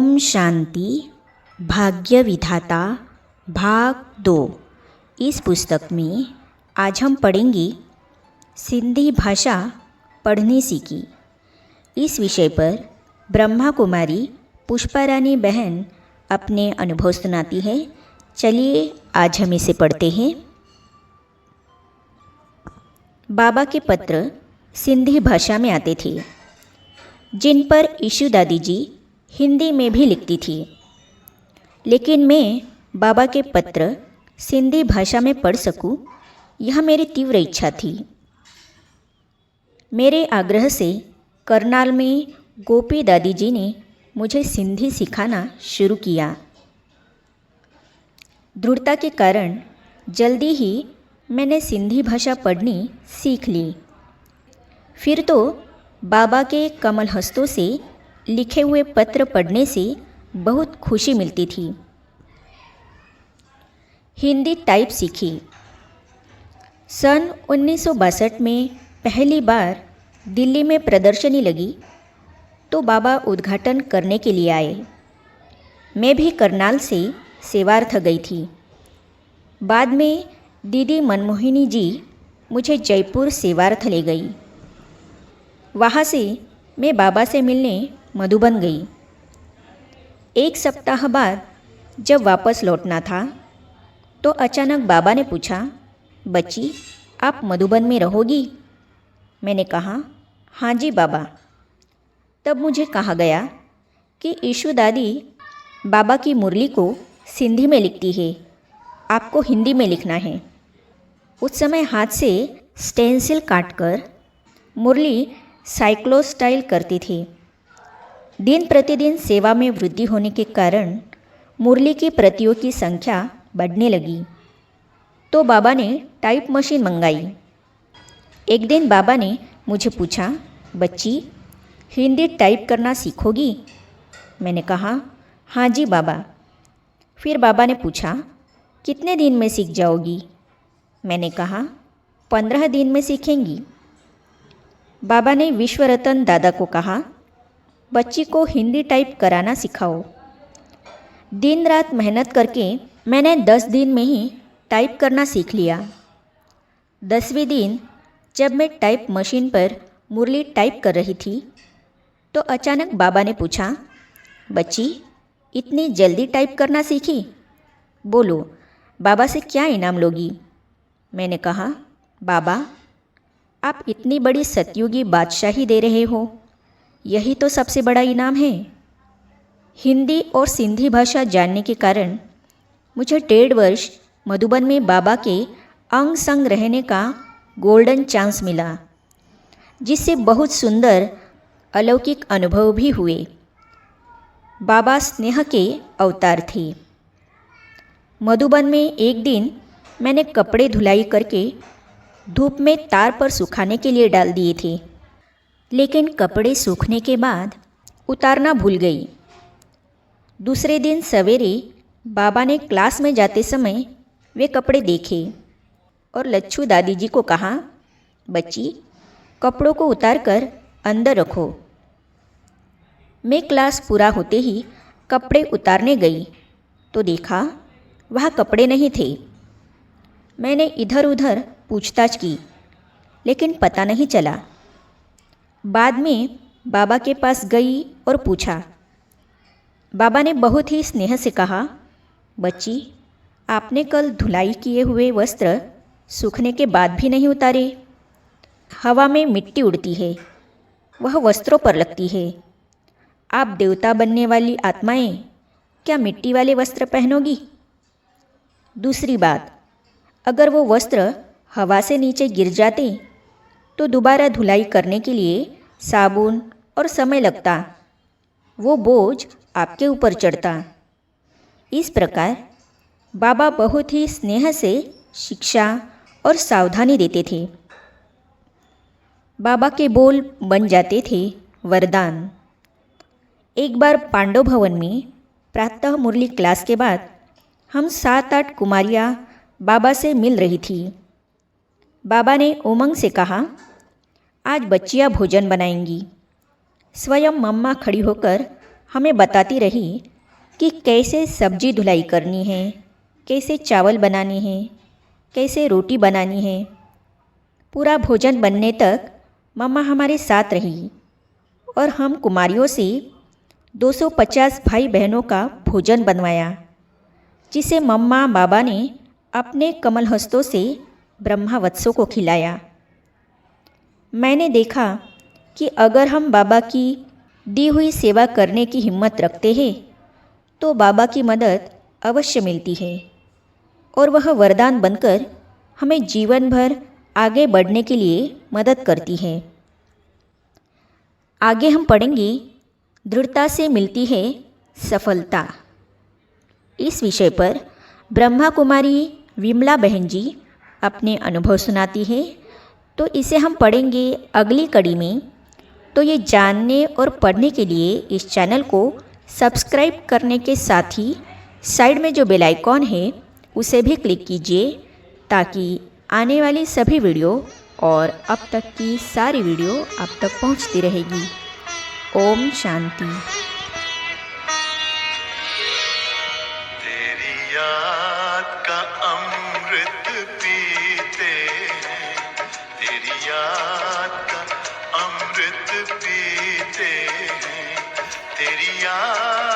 ओम शांति भाग्य विधाता भाग 2। इस पुस्तक में आज हम पढ़ेंगे सिंधी भाषा पढ़ने सीखी। इस विषय पर ब्रह्मा कुमारी पुष्पारानी बहन अपने अनुभव सुनाती है। चलिए आज हम इसे पढ़ते हैं। बाबा के पत्र सिंधी भाषा में आते थे, जिन पर ईशु दादी जी हिंदी में भी लिखती थी, लेकिन मैं बाबा के पत्र सिंधी भाषा में पढ़ सकूं, यह मेरी तीव्र इच्छा थी। मेरे आग्रह से करनाल में गोपी दादी जी ने मुझे सिंधी सिखाना शुरू किया। दृढ़ता के कारण जल्दी ही मैंने सिंधी भाषा पढ़नी सीख ली। फिर तो बाबा के कमल हस्तों से लिखे हुए पत्र पढ़ने से बहुत खुशी मिलती थी। हिंदी टाइप सीखी। सन 1962 में पहली बार दिल्ली में प्रदर्शनी लगी तो बाबा उद्घाटन करने के लिए आए। मैं भी करनाल से सेवार्थ गई थी। बाद में दीदी मनमोहिनी जी मुझे जयपुर सेवार्थ ले गई। वहाँ से मैं बाबा से मिलने मधुबन गई। एक सप्ताह बाद जब वापस लौटना था तो अचानक बाबा ने पूछा, बच्ची आप मधुबन में रहोगी? मैंने कहा, हाँ जी बाबा। तब मुझे कहा गया कि ईशु दादी बाबा की मुरली को सिंधी में लिखती है, आपको हिंदी में लिखना है। उस समय हाथ से स्टेंसिल काटकर मुरली साइक्लोस्टाइल करते थे। दिन प्रतिदिन सेवा में वृद्धि होने के कारण मुरली की प्रतियों की संख्या बढ़ने लगी तो बाबा ने टाइप मशीन मंगाई। एक दिन बाबा ने मुझे पूछा, बच्ची हिंदी टाइप करना सीखोगी? मैंने कहा, हाँ जी बाबा। फिर बाबा ने पूछा, कितने दिन में सीख जाओगी? मैंने कहा, 15 दिन में सीखेंगी। बाबा ने विश्व रतन दादा को कहा, बच्ची को हिंदी टाइप कराना सिखाओ। दिन रात मेहनत करके मैंने 10 दिन में ही टाइप करना सीख लिया। 10वें दिन जब मैं टाइप मशीन पर मुरली टाइप कर रही थी तो अचानक बाबा ने पूछा, बच्ची इतनी जल्दी टाइप करना सीखी? बोलो बाबा से क्या इनाम लोगी? मैंने कहा, बाबा आप इतनी बड़ी सतयुगी बादशाही दे रहे हो, यही तो सबसे बड़ा इनाम है। हिंदी और सिंधी भाषा जानने के कारण मुझे 1.5 वर्ष मधुबन में बाबा के अंग संग रहने का गोल्डन चांस मिला, जिससे बहुत सुंदर अलौकिक अनुभव भी हुए। बाबा स्नेह के अवतार थे। मधुबन में एक दिन मैंने कपड़े धुलाई करके धूप में तार पर सुखाने के लिए डाल दिए थे, लेकिन कपड़े सूखने के बाद उतारना भूल गई। दूसरे दिन सवेरे बाबा ने क्लास में जाते समय वे कपड़े देखे और लच्छू दादी जी को कहा, बच्ची कपड़ों को उतार कर अंदर रखो। मैं क्लास पूरा होते ही कपड़े उतारने गई तो देखा वहाँ कपड़े नहीं थे। मैंने इधर उधर पूछताछ की, लेकिन पता नहीं चला। बाद में बाबा के पास गई और पूछा। बाबा ने बहुत ही स्नेह से कहा, बच्ची आपने कल धुलाई किए हुए वस्त्र सूखने के बाद भी नहीं उतारे। हवा में मिट्टी उड़ती है, वह वस्त्रों पर लगती है। आप देवता बनने वाली आत्माएं क्या मिट्टी वाले वस्त्र पहनोगी? दूसरी बात, अगर वो वस्त्र हवा से नीचे गिर जाते तो दोबारा धुलाई करने के लिए साबुन और समय लगता, वो बोझ आपके ऊपर चढ़ता। इस प्रकार बाबा बहुत ही स्नेह से शिक्षा और सावधानी देते थे। बाबा के बोल बन जाते थे वरदान। एक बार पांडव भवन में प्रातः मुरली क्लास के बाद हम 7-8 कुमारियाँ बाबा से मिल रही थी। बाबा ने उमंग से कहा, आज बच्चियाँ भोजन बनाएंगी। स्वयं मम्मा खड़ी होकर हमें बताती रही कि कैसे सब्जी धुलाई करनी है, कैसे चावल बनाने हैं, कैसे रोटी बनानी है। पूरा भोजन बनने तक मम्मा हमारे साथ रही और हम कुमारियों से 250 भाई बहनों का भोजन बनवाया, जिसे मम्मा बाबा ने अपने कमल हस्तों से ब्रह्मावत्सों को खिलाया। मैंने देखा कि अगर हम बाबा की दी हुई सेवा करने की हिम्मत रखते हैं तो बाबा की मदद अवश्य मिलती है और वह वरदान बनकर हमें जीवन भर आगे बढ़ने के लिए मदद करती है। आगे हम पढ़ेंगे दृढ़ता से मिलती है सफलता। इस विषय पर ब्रह्मा कुमारी विमला बहन जी अपने अनुभव सुनाती है, तो इसे हम पढ़ेंगे अगली कड़ी में। तो ये जानने और पढ़ने के लिए इस चैनल को सब्सक्राइब करने के साथ ही साइड में जो बेल आइकॉन है उसे भी क्लिक कीजिए, ताकि आने वाली सभी वीडियो और अब तक की सारी वीडियो आप तक पहुंचती रहेगी। ओम शांति। तेरी याद का अमृत पीते हैं, तेरी याद का अमृत पीते हैं, तेरी याद